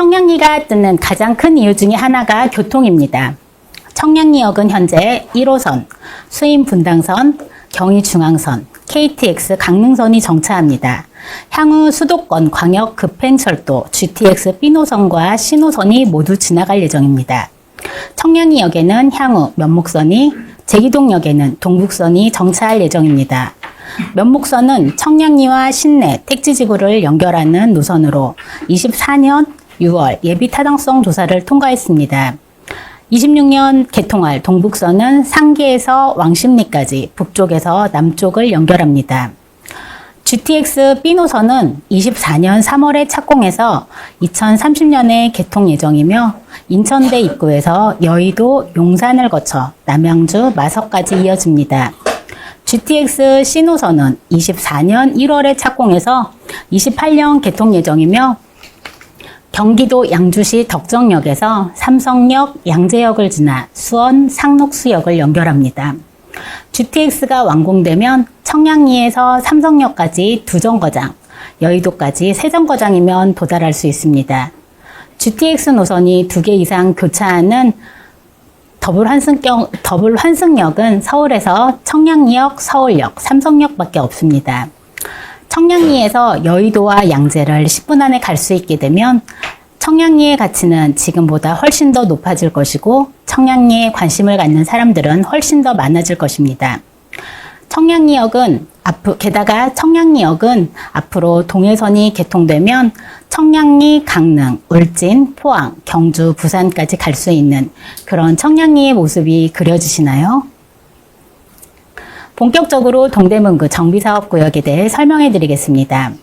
청량리가 뜨는 가장 큰 이유 중에 하나가 교통입니다. 청량리역은 현재 1호선, 수인분당선, 경의중앙선, KTX 강릉선이 정차합니다. 향후 수도권 광역 급행철도 GTX B노선과 C노선이 모두 지나갈 예정입니다. 청량리역에는 향후 면목선이, 제기동역에는 동북선이 정차할 예정입니다. 면목선은 청량리와 신내, 택지지구를 연결하는 노선으로 24년 6월 예비 타당성 조사를 통과했습니다. 26년 개통할 동북선은 상계에서 왕십리까지 북쪽에서 남쪽을 연결합니다. GTX B노선은 24년 3월에 착공해서 2030년에 개통 예정이며 인천대 입구에서 여의도, 용산을 거쳐 남양주, 마석까지 이어집니다. GTX C노선은 24년 1월에 착공해서 28년 개통 예정이며 경기도 양주시 덕정역에서 삼성역, 양재역을 지나 수원, 상록수역을 연결합니다. GTX가 완공되면 청량리에서 삼성역까지 2정거장, 여의도까지 3정거장이면 도달할 수 있습니다. GTX 노선이 2개 이상 교차하는 더블환승역은 서울에서 청량리역, 서울역, 삼성역밖에 없습니다. 청량리에서 여의도와 양재를 10분 안에 갈 수 있게 되면 청량리의 가치는 지금보다 훨씬 더 높아질 것이고 청량리에 관심을 갖는 사람들은 훨씬 더 많아질 것입니다. 게다가 청량리역은 앞으로 동해선이 개통되면 청량리, 강릉, 울진, 포항, 경주, 부산까지 갈 수 있는 그런 청량리의 모습이 그려지시나요? 본격적으로 동대문구 정비사업구역에 대해 설명해 드리겠습니다.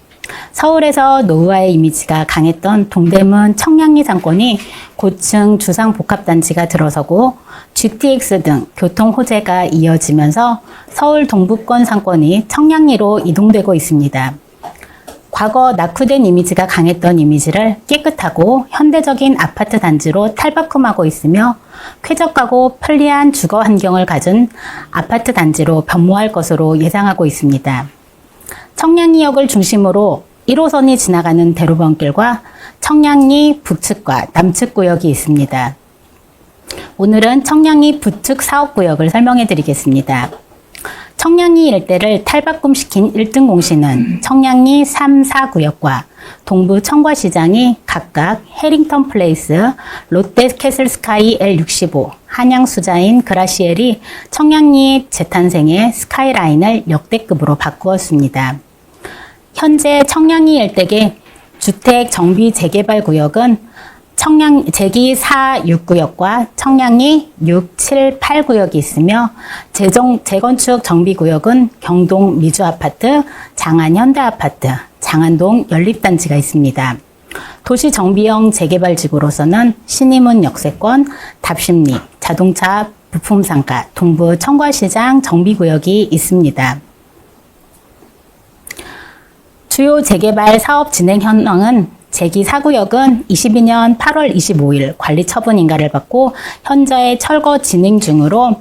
서울에서 노후화의 이미지가 강했던 동대문 청량리 상권이 고층 주상복합단지가 들어서고 GTX 등 교통 호재가 이어지면서 서울 동부권 상권이 청량리로 이동되고 있습니다. 과거 낙후된 이미지가 강했던 이미지를 깨끗하고 현대적인 아파트 단지로 탈바꿈하고 있으며 쾌적하고 편리한 주거 환경을 가진 아파트 단지로 변모할 것으로 예상하고 있습니다. 청량리역을 중심으로 1호선이 지나가는 대로변길과 청량리 북측과 남측 구역이 있습니다. 오늘은 청량리 북측 사업구역을 설명해 드리겠습니다. 청량리 일대를 탈바꿈시킨 1등 공시는 청량리 3, 4구역과 동부 청과시장이 각각 해링턴 플레이스, 롯데 캐슬 스카이 L65, 한양 수자인 그라시엘이 청량리의 재탄생의 스카이라인을 역대급으로 바꾸었습니다. 현재 청량리 일대의 주택 정비 재개발 구역은 제기 4, 6구역과 청량리 6, 7, 8구역이 있으며 재건축 정비구역은 경동 미주아파트, 장안 현대아파트, 장안동 연립단지가 있습니다. 도시정비형 재개발지구로서는 신의문 역세권, 답심리, 자동차 부품상가, 동부 청과시장 정비구역이 있습니다. 주요 재개발 사업 진행 현황은 제기 4구역은 22년 8월 25일 관리처분 인가를 받고 현재 철거 진행 중으로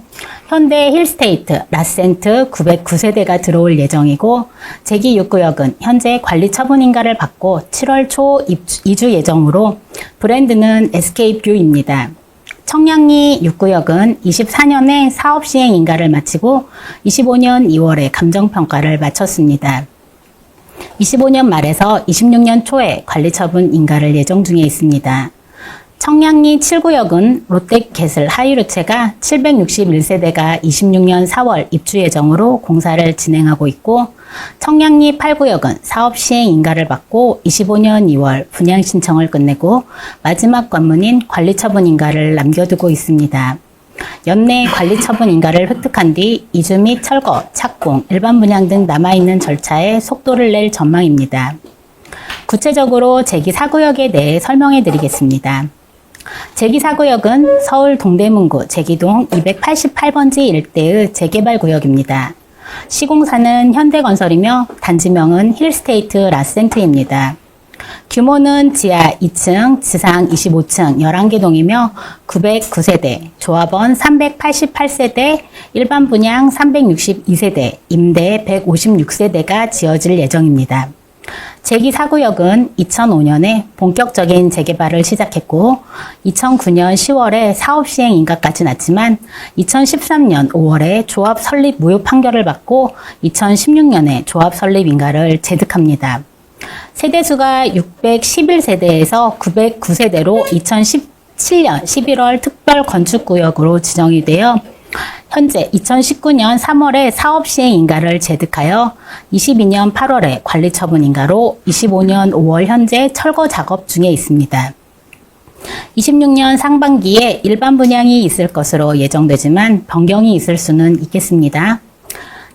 현대 힐스테이트, 라센트 909세대가 들어올 예정이고 제기 6구역은 현재 관리처분 인가를 받고 7월 초 이주 예정으로 브랜드는 SK뷰입니다. 청량리 6구역은 24년에 사업시행 인가를 마치고 25년 2월에 감정평가를 마쳤습니다. 25년 말에서 26년 초에 관리처분 인가를 예정 중에 있습니다. 청량리 7구역은 롯데캐슬 하이루체가 761세대가 26년 4월 입주 예정으로 공사를 진행하고 있고 청량리 8구역은 사업 시행 인가를 받고 25년 2월 분양 신청을 끝내고 마지막 관문인 관리처분 인가를 남겨두고 있습니다. 연내 관리처분 인가를 획득한 뒤 이주 및 철거, 착공, 일반 분양 등 남아있는 절차에 속도를 낼 전망입니다. 구체적으로 제기 4구역에 대해 설명해 드리겠습니다. 제기 4구역은 서울 동대문구 제기동 288번지 일대의 재개발 구역입니다. 시공사는 현대건설이며 단지명은 힐스테이트 라센트입니다. 규모는 지하 2층, 지상 25층 11개 동이며 909세대, 조합원 388세대, 일반 분양 362세대, 임대 156세대가 지어질 예정입니다. 제기 4구역은 2005년에 본격적인 재개발을 시작했고 2009년 10월에 사업 시행 인가까지 났지만 2013년 5월에 조합 설립 무효 판결을 받고 2016년에 조합 설립 인가를 재득합니다. 세대수가 611세대에서 909세대로 2017년 11월 특별 건축구역으로 지정이 되어 현재 2019년 3월에 사업 시행 인가를 재득하여 22년 8월에 관리 처분 인가로 25년 5월 현재 철거 작업 중에 있습니다. 26년 상반기에 일반 분양이 있을 것으로 예정되지만 변경이 있을 수는 있겠습니다.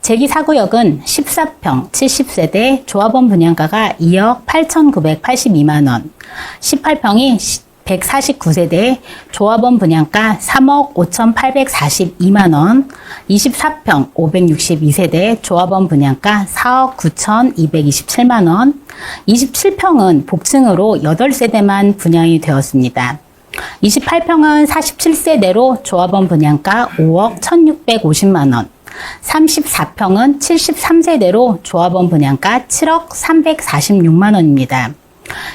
제기 4구역은 14평 70세대 조합원 분양가가 2억 8,982만원, 18평이 149세대 조합원 분양가 3억 5,842만원, 24평 562세대 조합원 분양가 4억 9,227만원, 27평은 복층으로 8세대만 분양이 되었습니다. 28평은 47세대로 조합원 분양가 5억 1,650만원, 34평은 73세대로 조합원 분양가 7억 346만원입니다.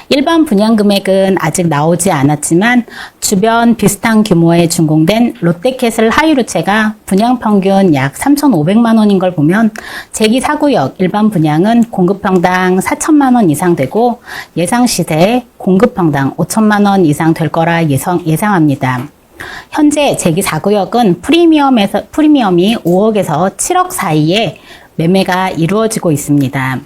일반 분양 금액은 아직 나오지 않았지만 주변 비슷한 규모의 준공된 롯데캐슬 하이루체가 분양 평균 약 3,500만 원인 걸 보면 제기 4구역 일반 분양은 공급평당 4천만 원 이상 되고 예상 시세에 공급평당 5천만 원 이상 될 거라 예상합니다. 현재 제기 4구역은 프리미엄이 5억에서 7억 사이에 매매가 이루어지고 있습니다.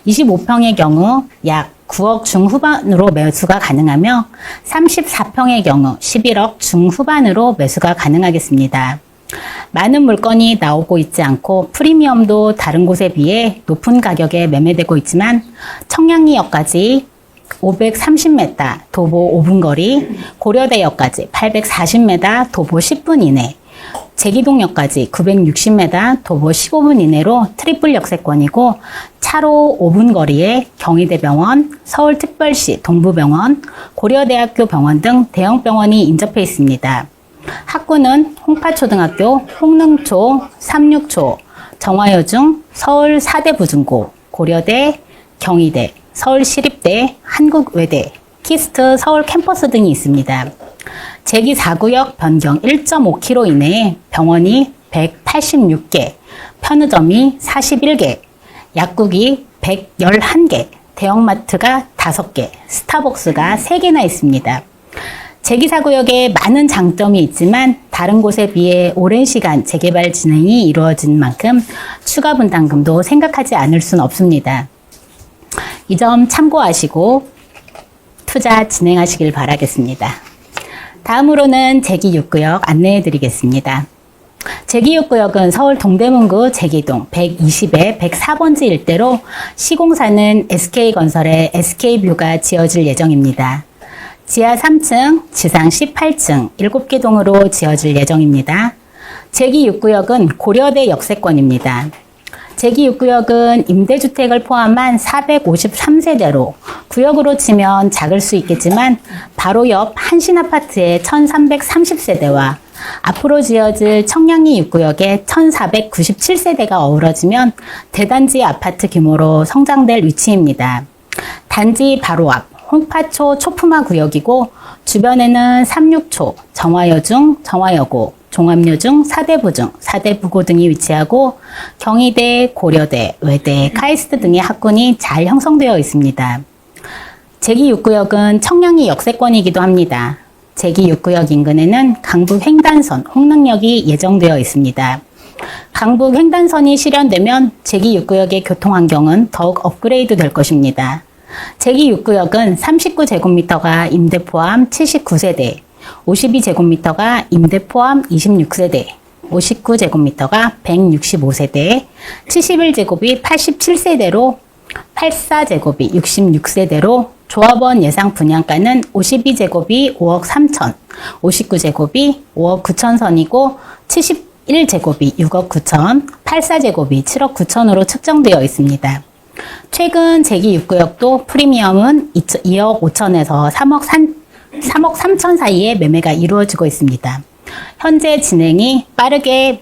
25평의 경우 약 9억 중후반으로 매수가 가능하며 34평의 경우 11억 중후반으로 매수가 가능하겠습니다. 많은 물건이 나오고 있지 않고 프리미엄도 다른 곳에 비해 높은 가격에 매매되고 있지만 청량리역까지 530m 도보 5분 거리, 고려대역까지 840m 도보 10분 이내, 제기동역까지 960m 도보 15분 이내로 트리플 역세권이고 차로 5분 거리에 경희대병원, 서울특별시 동부병원, 고려대학교 병원 등 대형 병원이 인접해 있습니다. 학구는 홍파초등학교, 홍능초, 삼육초, 정화여중, 서울 4대 부중고, 고려대, 경희대, 서울시립대, 한국외대, 키스트 서울 캠퍼스 등이 있습니다. 제기 4구역 변경 1.5km 이내에 병원이 186개, 편의점이 41개, 약국이 111개, 대형마트가 5개, 스타벅스가 3개나 있습니다. 제기 4구역에 많은 장점이 있지만 다른 곳에 비해 오랜 시간 재개발 진행이 이루어진 만큼 추가 분담금도 생각하지 않을 수는 없습니다. 이 점 참고하시고 투자 진행하시길 바라겠습니다. 다음으로는 제기 6구역 안내해 드리겠습니다. 제기 6구역은 서울 동대문구 제기동 120에 104번지 일대로 시공사는 SK건설의 SK뷰가 지어질 예정입니다. 지하 3층, 지상 18층 7개 동으로 지어질 예정입니다. 제기 6구역은 고려대 역세권입니다. 제기 6구역은 임대주택을 포함한 453세대로 구역으로 치면 작을 수 있겠지만 바로 옆 한신아파트의 1330세대와 앞으로 지어질 청량리 6구역의 1497세대가 어우러지면 대단지 아파트 규모로 성장될 위치입니다. 단지 바로 앞 홍파초 초품화 구역이고 주변에는 삼육초, 정화여중, 정화여고, 종합여중, 사대부중, 사대부고 등이 위치하고 경희대, 고려대, 외대, 카이스트 등의 학군이 잘 형성되어 있습니다. 제기 6구역은 청량리 역세권이기도 합니다. 제기 6구역 인근에는 강북횡단선, 홍능역이 예정되어 있습니다. 강북횡단선이 실현되면 제기 6구역의 교통환경은 더욱 업그레이드 될 것입니다. 제기 6구역은 39제곱미터가 임대 포함 79세대, 52제곱미터가 임대 포함 26세대, 59제곱미터가 165세대, 71제곱이 87세대로 84제곱이 66세대로 조합원 예상 분양가는 52제곱이 5억 3천, 59제곱이 5억 9천 선이고 71제곱이 6억 9천, 84제곱이 7억 9천으로 측정되어 있습니다. 최근 제기 6구역도 프리미엄은 2억 5천에서 3억 3천 사이에 매매가 이루어지고 있습니다. 현재 진행이 빠르기에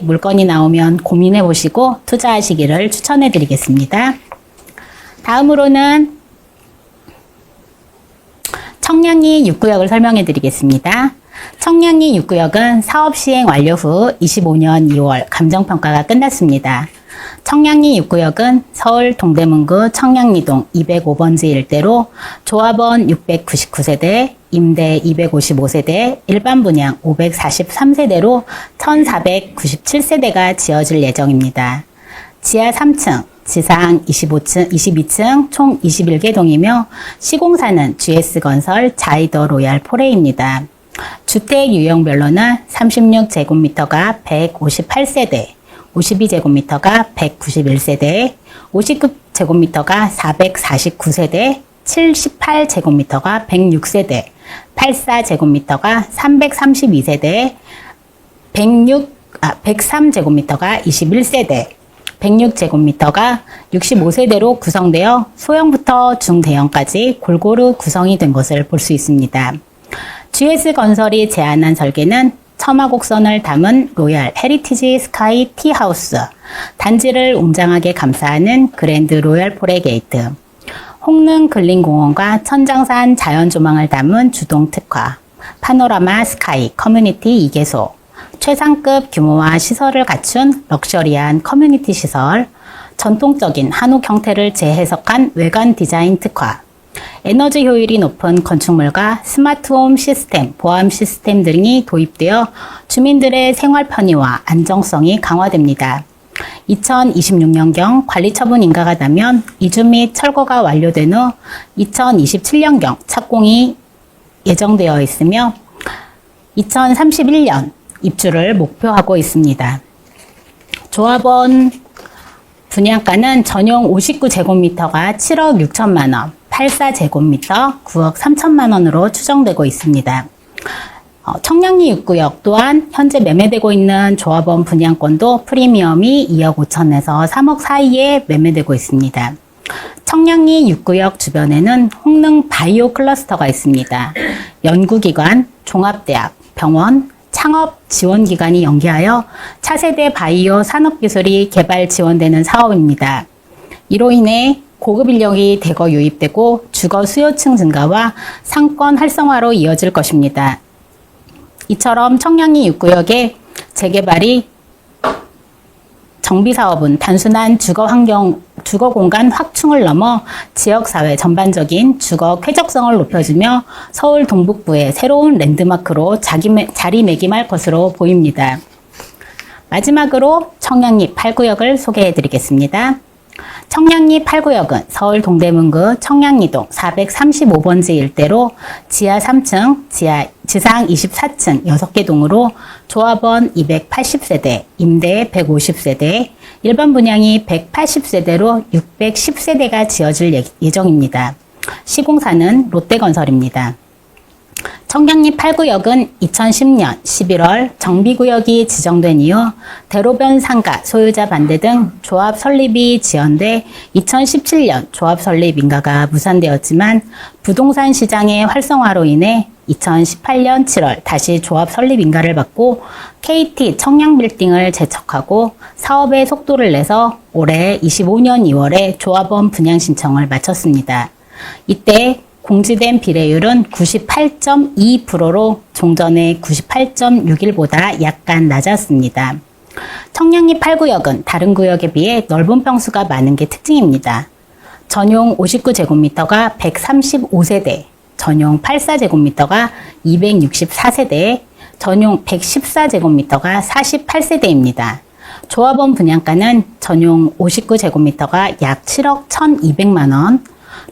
물건이 나오면 고민해 보시고 투자하시기를 추천해 드리겠습니다. 다음으로는 청량리 6구역을 설명해 드리겠습니다. 청량리 6구역은 사업 시행 완료 후 25년 2월 감정평가가 끝났습니다. 청량리 6구역은 서울 동대문구 청량리동 205번지 일대로 조합원 699세대, 임대 255세대, 일반 분양 543세대로 1497세대가 지어질 예정입니다. 지하 3층, 지상 22층 총 21개 동이며 시공사는 GS건설 자이더 로얄 포레입니다. 주택 유형별로는 36제곱미터가 158세대, 52제곱미터가 191세대, 59제곱미터가 449세대, 78제곱미터가 106세대, 84제곱미터가 332세대, 103제곱미터가 21세대, 106제곱미터가 65세대로 구성되어 소형부터 중대형까지 골고루 구성이 된 것을 볼 수 있습니다. GS건설이 제안한 설계는 처마곡선을 담은 로얄 헤리티지 스카이 티하우스, 단지를 웅장하게 감싸는 그랜드 로얄 포레 게이트, 홍릉 근린공원과 천장산 자연조망을 담은 주동 특화, 파노라마 스카이 커뮤니티 2개소, 최상급 규모와 시설을 갖춘 럭셔리한 커뮤니티 시설, 전통적인 한옥 형태를 재해석한 외관 디자인 특화, 에너지 효율이 높은 건축물과 스마트홈 시스템, 보안 시스템 등이 도입되어 주민들의 생활 편의와 안정성이 강화됩니다. 2026년경 관리처분 인가가 나면 이주 및 철거가 완료된 후 2027년경 착공이 예정되어 있으며 2031년 입주를 목표하고 있습니다. 조합원 분양가는 전용 59제곱미터가 7억 6천만 원, 84제곱미터 9억 3천만 원으로 추정되고 있습니다. 청량리 6구역 또한 현재 매매되고 있는 조합원 분양권도 프리미엄이 2억 5천에서 3억 사이에 매매되고 있습니다. 청량리 6구역 주변에는 홍릉 바이오 클러스터가 있습니다. 연구기관, 종합대학, 병원, 창업 지원기관이 연계하여 차세대 바이오 산업기술이 개발 지원되는 사업입니다. 이로 인해 고급 인력이 대거 유입되고 주거 수요층 증가와 상권 활성화로 이어질 것입니다. 이처럼 청량리 6구역의 재개발이 정비사업은 단순한 주거 공간 확충을 넘어 지역사회 전반적인 주거 쾌적성을 높여주며 서울 동북부의 새로운 랜드마크로 자리매김할 것으로 보입니다. 마지막으로 청량리 8구역을 소개해 드리겠습니다. 청량리 8구역은 서울 동대문구 청량리동 435번지 일대로 지하 3층, 지상 24층 6개 동으로 조합원 280세대, 임대 150세대, 일반 분양이 180세대로 610세대가 지어질 예정입니다. 시공사는 롯데건설입니다. 청량리 8구역은 2010년 11월 정비구역이 지정된 이후 대로변 상가, 소유자 반대 등 조합 설립이 지연돼 2017년 조합 설립 인가가 무산되었지만 부동산 시장의 활성화로 인해 2018년 7월 다시 조합 설립 인가를 받고 KT 청량빌딩을 재척하고 사업의 속도를 내서 올해 25년 2월에 조합원 분양 신청을 마쳤습니다. 이때 공지된 비례율은 98.2%로 종전의 98.61보다 약간 낮았습니다. 청량리 8구역은 다른 구역에 비해 넓은 평수가 많은 게 특징입니다. 전용 59제곱미터가 135세대, 전용 84제곱미터가 264세대, 전용 114제곱미터가 48세대입니다. 조합원 분양가는 전용 59제곱미터가 약 7억 1,200만 원,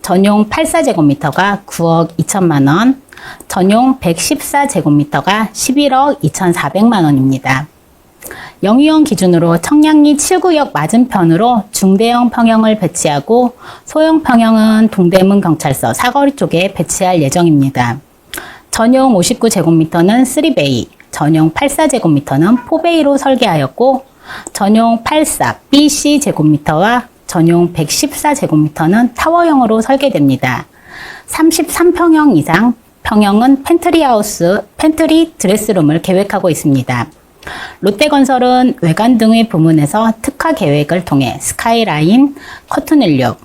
전용 84제곱미터가 9억 2천만 원, 전용 114제곱미터가 11억 2,400만 원입니다. 영유형 기준으로 청량리 7구역 맞은편으로 중대형 평형을 배치하고 소형 평형은 동대문 경찰서 사거리 쪽에 배치할 예정입니다. 전용 59제곱미터는 3베이, 전용 84제곱미터는 4베이로 설계하였고 전용 84 BC 제곱미터와 전용 114제곱미터는 타워형으로 설계됩니다. 33평형 이상 평형은 팬트리 드레스룸을 계획하고 있습니다. 롯데건설은 외관 등의 부문에서 특화 계획을 통해 스카이라인, 커튼일육,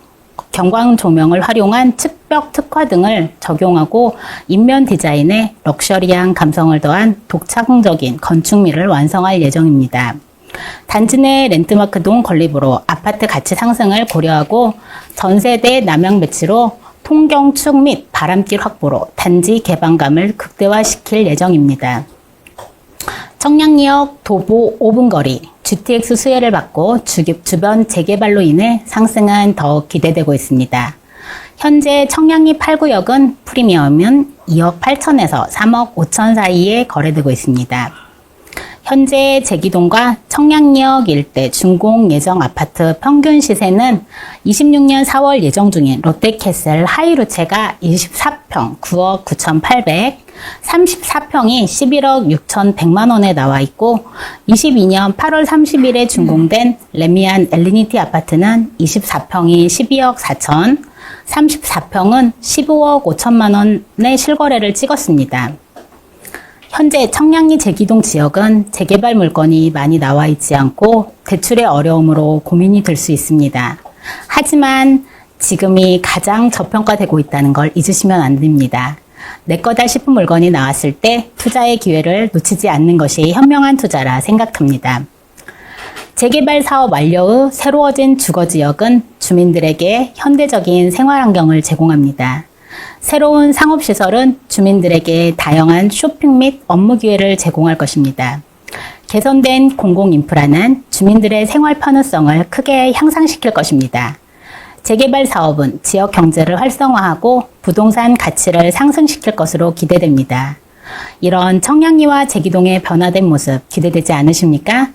경광 조명을 활용한 측벽 특화 등을 적용하고 인면 디자인에 럭셔리한 감성을 더한 독창적인 건축미를 완성할 예정입니다. 단지 내 랜드마크동 건립으로 아파트 가치 상승을 고려하고 전세대 남양 배치로 통경축 및 바람길 확보로 단지 개방감을 극대화시킬 예정입니다. 청량리역 도보 5분 거리, GTX 수혜를 받고 주변 재개발로 인해 상승은 더욱 기대되고 있습니다. 현재 청량리 8구역은 프리미엄은 2억 8천에서 3억 5천 사이에 거래되고 있습니다. 현재 제기동과 청량리역 일대 준공 예정 아파트 평균 시세는 26년 4월 예정 중인 롯데캐슬 하이루체가 24평 9억 9,800, 34평이 11억 6,100만 원에 나와 있고 22년 8월 30일에 준공된 레미안 엘리니티 아파트는 24평이 12억 4천, 34평은 15억 5천만 원의 실거래를 찍었습니다. 현재 청량리 제기동 지역은 재개발 물건이 많이 나와 있지 않고 대출의 어려움으로 고민이 될 수 있습니다. 하지만 지금이 가장 저평가되고 있다는 걸 잊으시면 안 됩니다. 내 거다 싶은 물건이 나왔을 때 투자의 기회를 놓치지 않는 것이 현명한 투자라 생각합니다. 재개발 사업 완료 후 새로워진 주거지역은 주민들에게 현대적인 생활환경을 제공합니다. 새로운 상업시설은 주민들에게 다양한 쇼핑 및 업무 기회를 제공할 것입니다. 개선된 공공인프라는 주민들의 생활 편의성을 크게 향상시킬 것입니다. 재개발 사업은 지역 경제를 활성화하고 부동산 가치를 상승시킬 것으로 기대됩니다. 이런 청량리와 제기동의 변화된 모습 기대되지 않으십니까?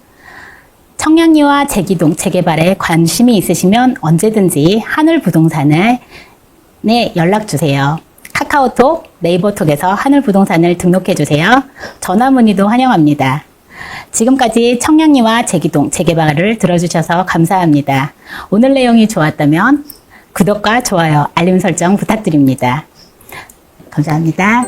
청량리와 제기동 재개발에 관심이 있으시면 언제든지 하늘부동산에 연락주세요. 카카오톡, 네이버톡에서 하늘부동산을 등록해주세요. 전화 문의도 환영합니다. 지금까지 청량리와 제기동 재개발을 들어주셔서 감사합니다. 오늘 내용이 좋았다면 구독과 좋아요, 알림 설정 부탁드립니다. 감사합니다.